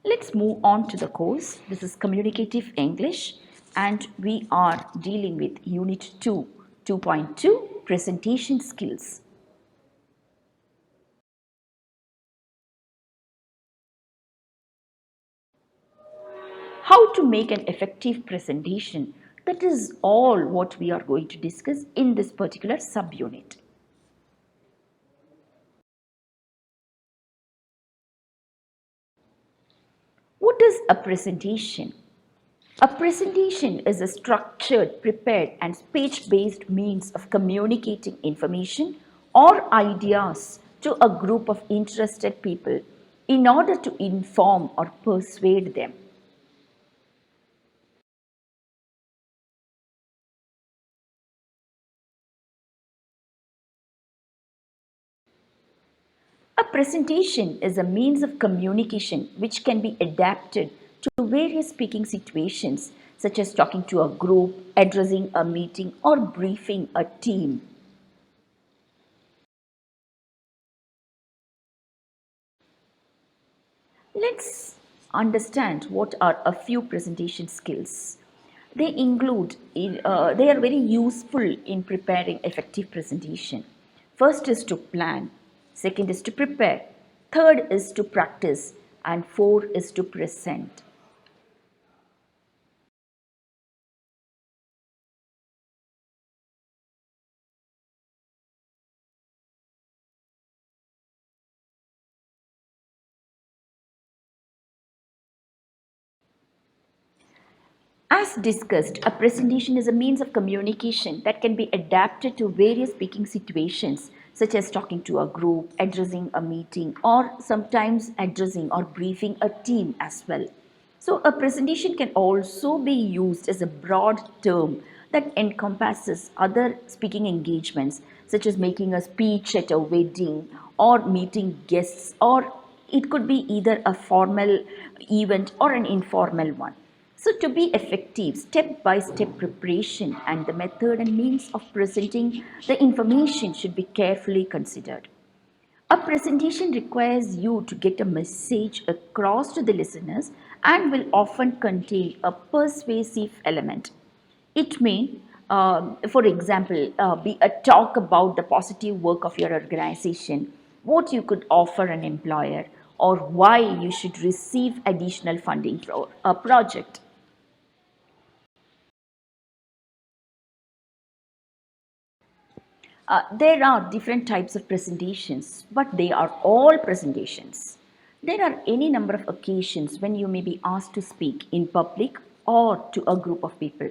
Let's move on to the course. This is Communicative English and we are dealing with Unit 2, 2.2 Presentation Skills. How to make an effective presentation. That is all what we are going to discuss in this particular subunit. What is a presentation? A presentation is a structured, prepared, and speech based means of communicating information or ideas to a group of interested people in order to inform or persuade them. A presentation is a means of communication which can be adapted to various speaking situations, such as talking to a group, addressing a meeting, or briefing a team. Let's understand what are a few presentation skills. They are very useful in preparing effective presentation. First is to plan, second is to prepare, third is to practice, and four is to present. As discussed, a presentation is a means of communication that can be adapted to various speaking situations, such as talking to a group, addressing a meeting, or sometimes addressing or briefing a team as well. So, a presentation can also be used as a broad term that encompasses other speaking engagements, such as making a speech at a wedding or meeting guests, or it could be either a formal event or an informal one. So, to be effective, step by step preparation and the method and means of presenting the information should be carefully considered. A presentation requires you to get a message across to the listeners and will often contain a persuasive element. It may, for example, be a talk about the positive work of your organization, what you could offer an employer, or why you should receive additional funding for a project. There are different types of presentations, but they are all presentations. There are any number of occasions when you may be asked to speak in public or to a group of people.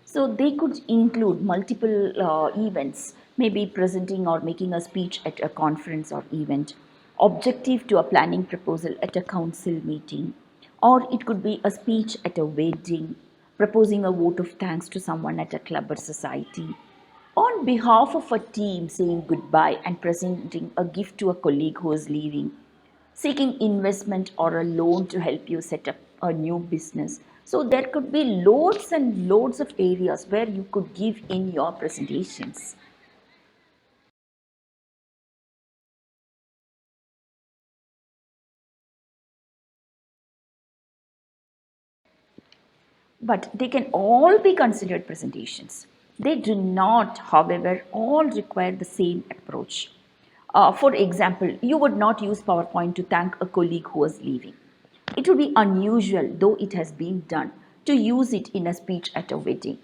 So they could include multiple events, maybe presenting or making a speech at a conference or event, objective to a planning proposal at a council meeting, or it could be a speech at a wedding, proposing a vote of thanks to someone at a club or society, on behalf of a team saying goodbye and presenting a gift to a colleague who is leaving, seeking investment or a loan to help you set up a new business. So there could be loads and loads of areas where you could give in your presentations. But they can all be considered presentations. They do not, however, all require the same approach. For example, you would not use PowerPoint to thank a colleague who was leaving. It would be unusual, though it has been done, to use it in a speech at a wedding.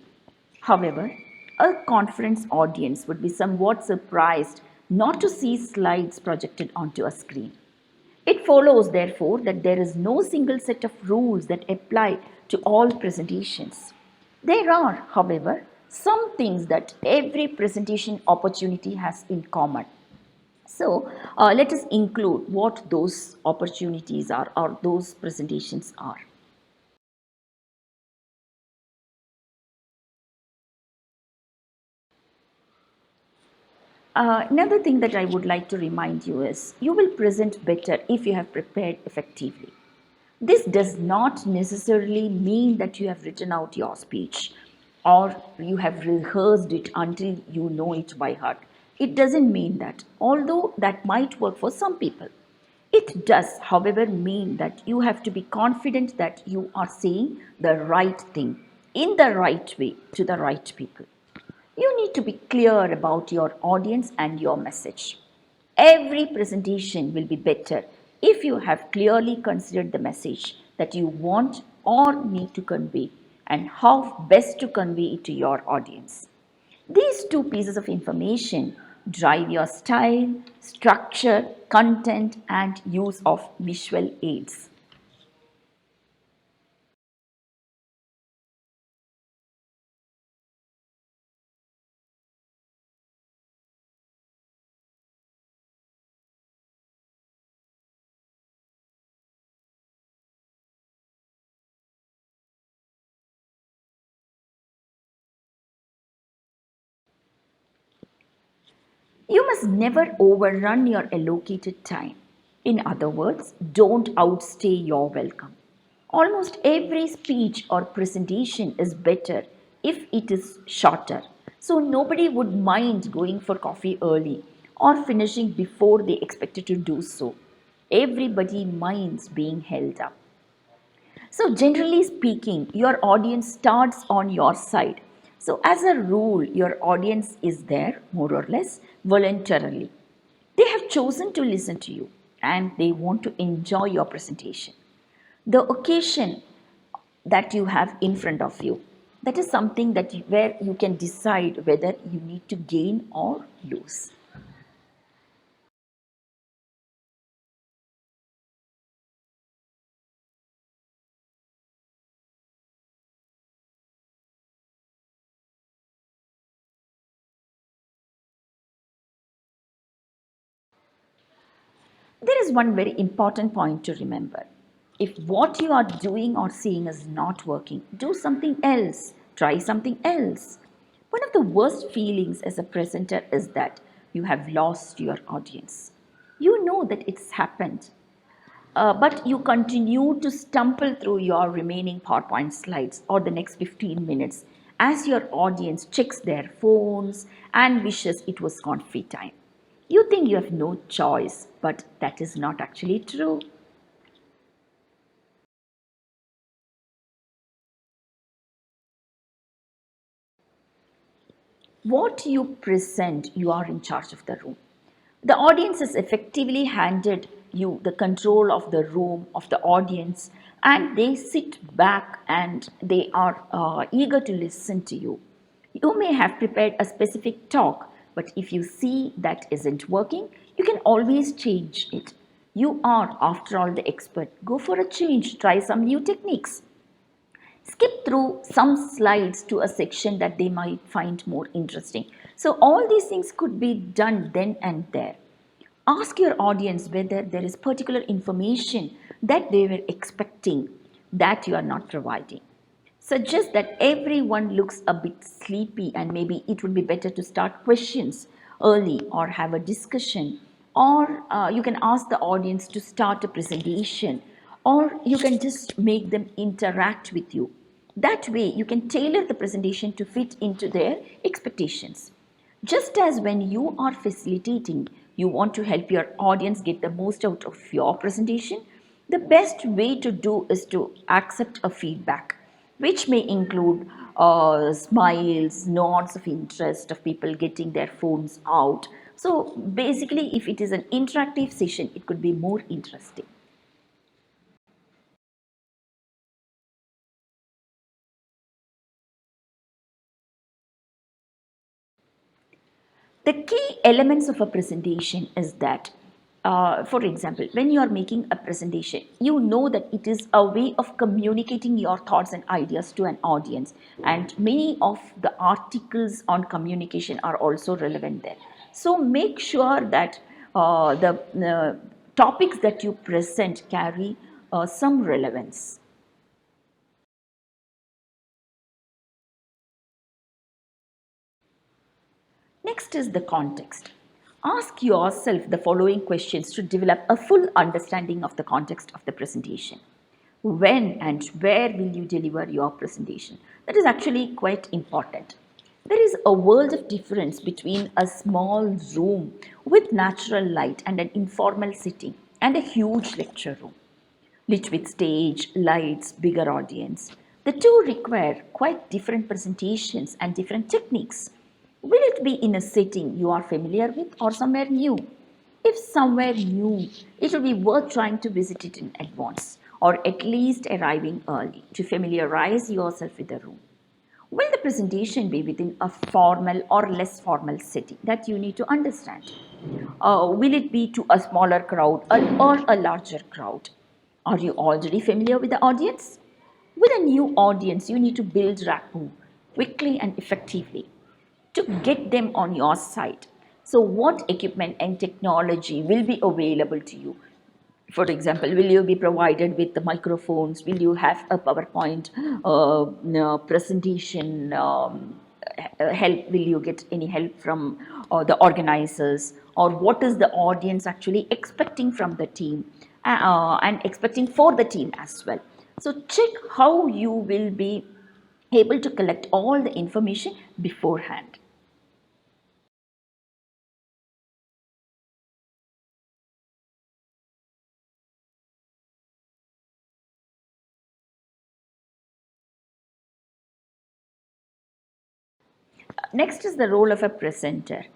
However, a conference audience would be somewhat surprised not to see slides projected onto a screen. It follows, therefore, that there is no single set of rules that apply to all presentations. There are, however, some things that every presentation opportunity has in common. So, let us include what those opportunities are or those presentations are. Another thing that I would like to remind you is you will present better if you have prepared effectively. This does not necessarily mean that you have written out your speech or you have rehearsed it until you know it by heart. It doesn't mean that, although that might work for some people. It does, however, mean that you have to be confident that you are saying the right thing in the right way to the right people. You need to be clear about your audience and your message. Every presentation will be better if you have clearly considered the message that you want or need to convey and how best to convey it to your audience. These two pieces of information drive your style, structure, content, and use of visual aids. You must never overrun your allocated time. In other words, don't outstay your welcome. Almost every speech or presentation is better if it is shorter. So nobody would mind going for coffee early or finishing before they expected to do so. Everybody minds being held up. So, generally speaking, your audience starts on your side. So, as a rule, your audience is there more or less voluntarily. They have chosen to listen to you and they want to enjoy your presentation. The occasion that you have in front of you, that is something where you can decide whether you need to gain or lose. There is one very important point to remember. If what you are doing or saying is not working, do something else. Try something else. One of the worst feelings as a presenter is that you have lost your audience. You know that it's happened, but you continue to stumble through your remaining PowerPoint slides or the next 15 minutes as your audience checks their phones and wishes it was coffee time. You think you have no choice, but that is not actually true. What you present, you are in charge of the room. The audience has effectively handed you the control of the room, of the audience, and they sit back and they are eager to listen to you. You may have prepared a specific talk, but if you see that isn't working, you can always change it. You are, after all, the expert. Go for a change, try some new techniques. Skip through some slides to a section that they might find more interesting. So, all these things could be done then and there. Ask your audience whether there is particular information that they were expecting that you are not providing. Suggest that everyone looks a bit sleepy and maybe it would be better to start questions early or have a discussion, or you can ask the audience to start a presentation, or you can just make them interact with you. That way you can tailor the presentation to fit into their expectations. Just as when you are facilitating, you want to help your audience get the most out of your presentation, the best way to do is to accept a feedback, which may include smiles, nods of interest of people getting their phones out. So basically, if it is an interactive session, it could be more interesting. The key elements of a presentation is that, for example, when you are making a presentation, you know that it is a way of communicating your thoughts and ideas to an audience, and many of the articles on communication are also relevant there. So make sure that the topics that you present carry some relevance. Next is the context. Ask yourself the following questions to develop a full understanding of the context of the presentation. When and where will you deliver your presentation? That is actually quite important. There is a world of difference between a small room with natural light and an informal setting, and a huge lecture room, lit with stage, lights, bigger audience. The two require quite different presentations and different techniques. Will it be in a setting you are familiar with or somewhere new? If somewhere new, it will be worth trying to visit it in advance or at least arriving early to familiarize yourself with the room. Will the presentation be within a formal or less formal setting? That you need to understand. Will it be to a smaller crowd or a larger crowd? Are you already familiar with the audience? With a new audience, you need to build rapport quickly and effectively to get them on your side. So, what equipment and technology will be available to you? For example, will you be provided with the microphones? Will you have a PowerPoint presentation help? Will you get any help from the organizers? Or what is the audience actually expecting from the team and expecting for the team as well? So check how you will be able to collect all the information beforehand. Next is the role of a presenter.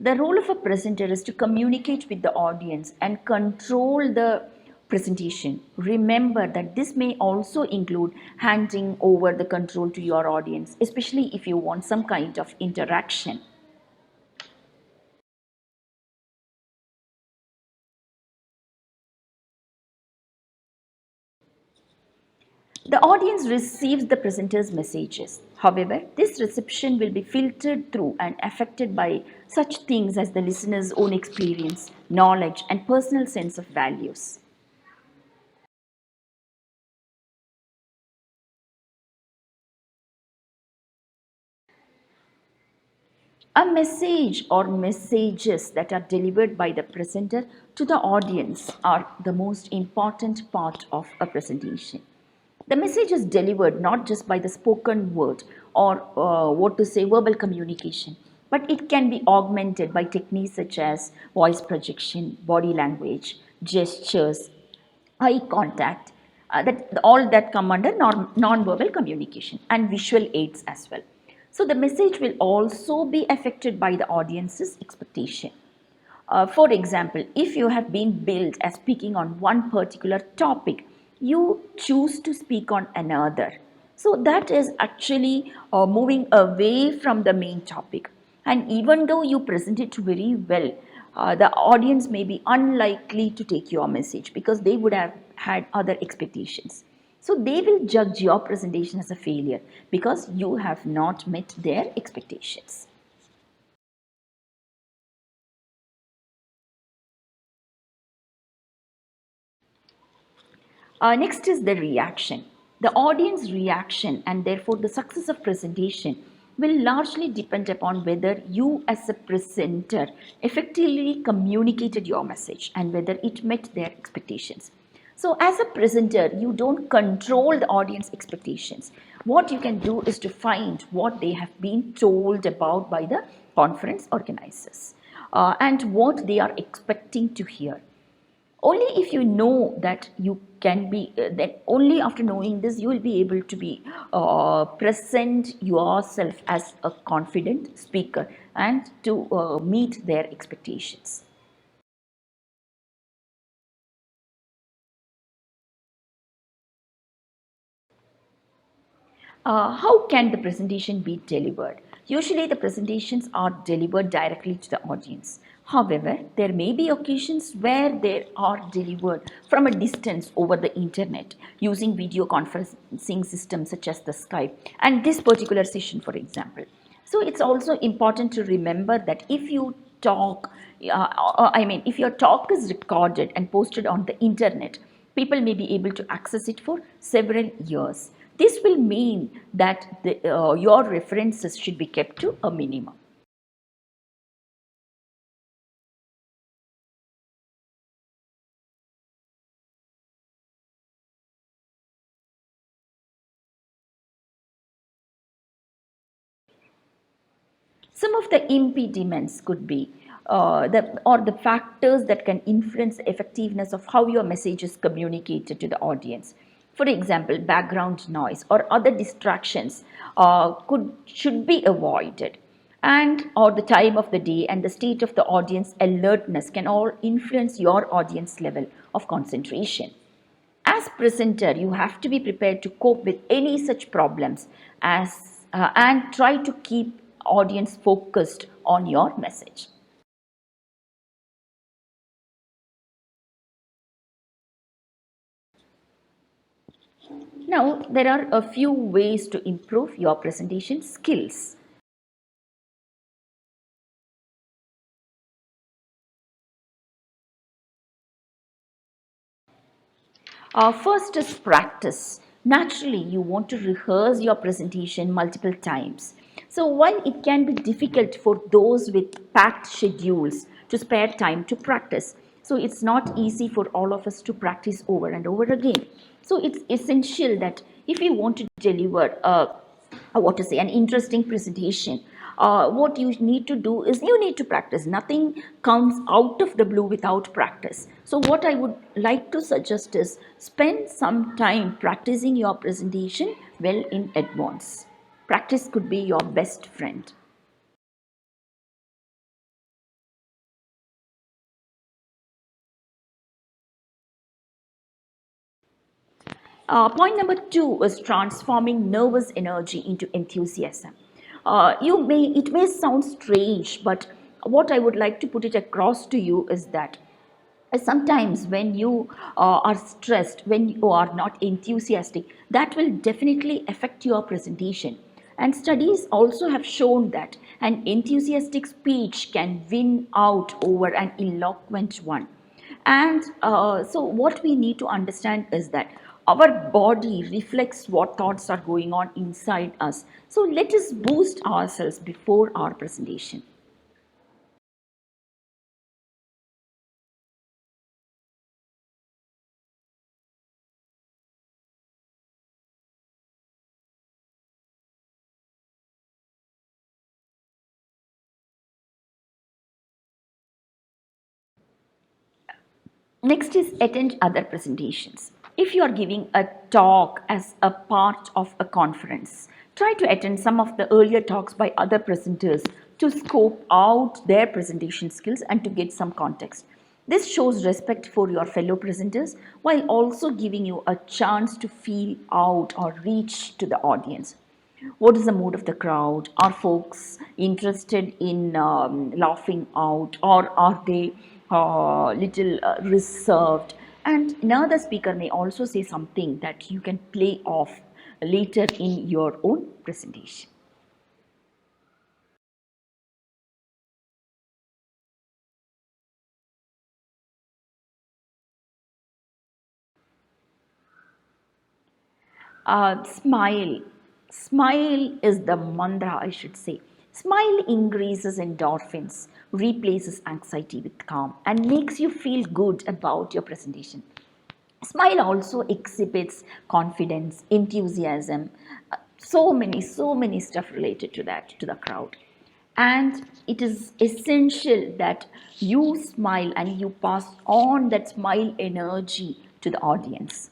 The role of a presenter is to communicate with the audience and control the presentation. Remember that this may also include handing over the control to your audience, especially if you want some kind of interaction. The audience receives the presenter's messages. However, this reception will be filtered through and affected by such things as the listener's own experience, knowledge, and personal sense of values. A message or messages that are delivered by the presenter to the audience are the most important part of a presentation. The message is delivered not just by the spoken word or what to say, verbal communication, but it can be augmented by techniques such as voice projection, body language, gestures, eye contact, that all that come under non-verbal communication and visual aids as well. So the message will also be affected by the audience's expectation. For example, if you have been billed as speaking on one particular topic, you choose to speak on another. So that is actually moving away from the main topic. And even though you present it very well, the audience may be unlikely to take your message because they would have had other expectations. So they will judge your presentation as a failure because you have not met their expectations. Next is the reaction. The audience reaction and therefore the success of presentation will largely depend upon whether you as a presenter effectively communicated your message and whether it met their expectations. So as a presenter, you don't control the audience expectations. What you can do is to find what they have been told about by the conference organizers and what they are expecting to hear. Only if you know that you can be then only after knowing this you will be able to be present yourself as a confident speaker and to meet their expectations. How can the presentation be delivered? Usually, the presentations are delivered directly to the audience. However, there may be occasions where they are delivered from a distance over the internet using video conferencing systems such as the Skype and this particular session, for example. So, it's also important to remember that if you talk, if your talk is recorded and posted on the internet, people may be able to access it for several years. This will mean that your references should be kept to a minimum. Some of the impediments could be the factors that can influence the effectiveness of how your message is communicated to the audience. For example, background noise or other distractions could should be avoided, and or the time of the day and the state of the audience alertness can all influence your audience level of concentration. As presenter, you have to be prepared to cope with any such problems and try to keep audience focused on your message. Now, there are a few ways to improve your presentation skills. First is practice. Naturally, you want to rehearse your presentation multiple times. So, while it can be difficult for those with packed schedules to spare time to practice, so it's not easy for all of us to practice over and over again. So, it's essential that if you want to deliver what to say, an interesting presentation, what you need to do is you need to practice. Nothing comes out of the blue without practice. So what I would like to suggest is spend some time practicing your presentation well in advance. Practice could be your best friend. Point number two is transforming nervous energy into enthusiasm. It may sound strange, but what I would like to put it across to you is that sometimes when you are stressed, when you are not enthusiastic, that will definitely affect your presentation. And studies also have shown that an enthusiastic speech can win out over an eloquent one. And so, what we need to understand is that our body reflects what thoughts are going on inside us. So, let us boost ourselves before our presentation. Next is attend other presentations. If you are giving a talk as a part of a conference, try to attend some of the earlier talks by other presenters to scope out their presentation skills and to get some context. This shows respect for your fellow presenters while also giving you a chance to feel out or reach to the audience. What is the mood of the crowd? Are folks interested in laughing out, or are they little reserved? And another speaker may also say something that you can play off later in your own presentation. Smile. Smile is the mantra, I should say. Smile increases endorphins, replaces anxiety with calm, and makes you feel good about your presentation. Smile also exhibits confidence, enthusiasm, so many stuff related to that, to the crowd. And it is essential that you smile and you pass on that smile energy to the audience.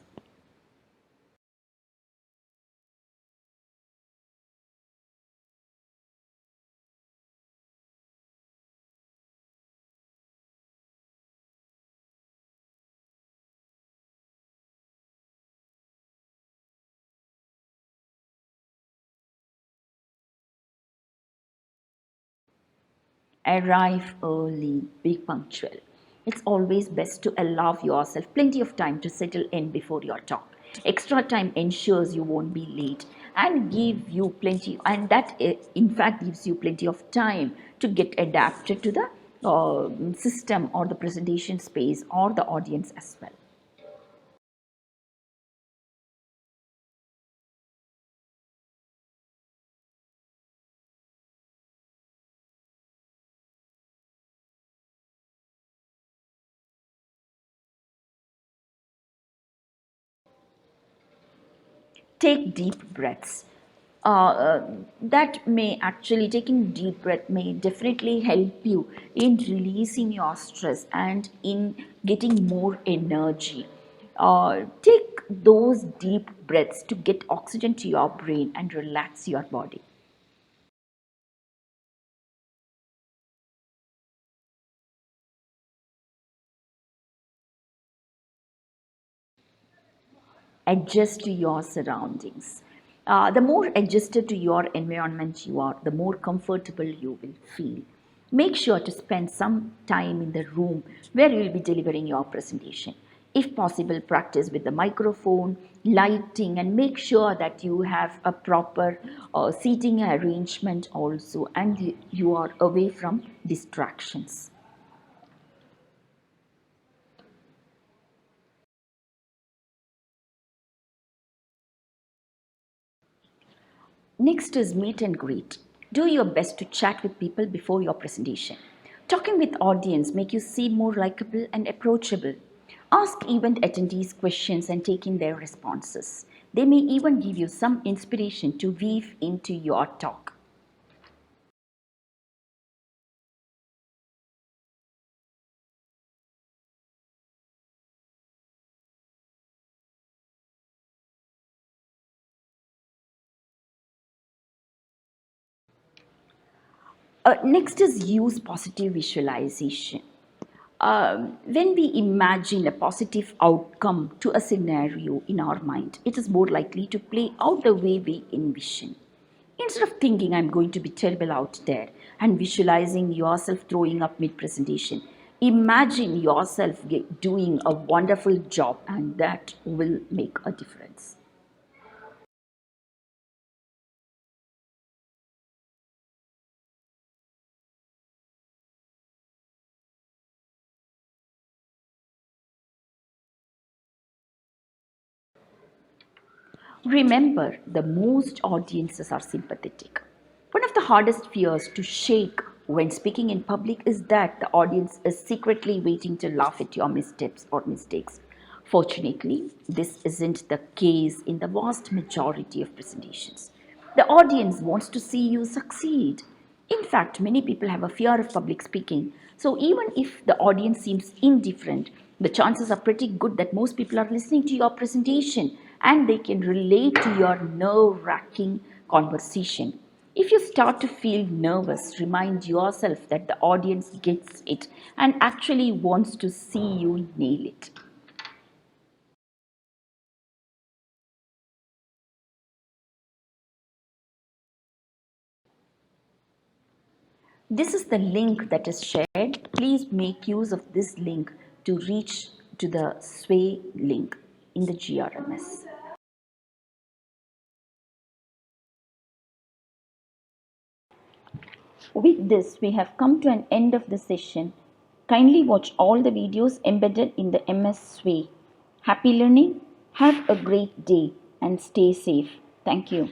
Arrive early, be punctual. It's always best to allow yourself plenty of time to settle in before your talk. Extra time ensures you won't be late and give you plenty, and that in fact gives you plenty of time to get adapted to the system or the presentation space or the audience as well. Take deep breaths. that may actually, taking deep breath may definitely help you in releasing your stress and in getting more energy. Take those deep breaths to get oxygen to your brain and relax your body. Adjust to your surroundings. The more adjusted to your environment you are, the more comfortable you will feel. Make sure to spend some time in the room where you will be delivering your presentation. If possible, practice with the microphone, lighting, and make sure that you have a proper seating arrangement also, and you are away from distractions. Next is meet and greet. Do your best to chat with people before your presentation. Talking with audience make you seem more likable and approachable. Ask event attendees questions and take in their responses. They may even give you some inspiration to weave into your talk. Next is use positive visualization. When we imagine a positive outcome to a scenario in our mind, it is more likely to play out the way we envision. Instead of thinking I'm going to be terrible out there and visualizing yourself throwing up mid presentation, imagine yourself doing a wonderful job, and that will make a difference. Remember, the most audiences are sympathetic. One of the hardest fears to shake when speaking in public is that the audience is secretly waiting to laugh at your missteps or mistakes. Fortunately, this isn't the case in the vast majority of presentations. The audience wants to see you succeed. In fact, many people have a fear of public speaking. So even if the audience seems indifferent, the chances are pretty good that most people are listening to your presentation and they can relate to your nerve wracking conversation. If you start to feel nervous, remind yourself that the audience gets it and actually wants to see you nail it. This is the link that is shared. Please make use of this link to reach to the Sway link in the GRMS. With this, we have come to an end of the session. Kindly watch all the videos embedded in the MS Sway. Happy learning, have a great day, and stay safe. Thank you.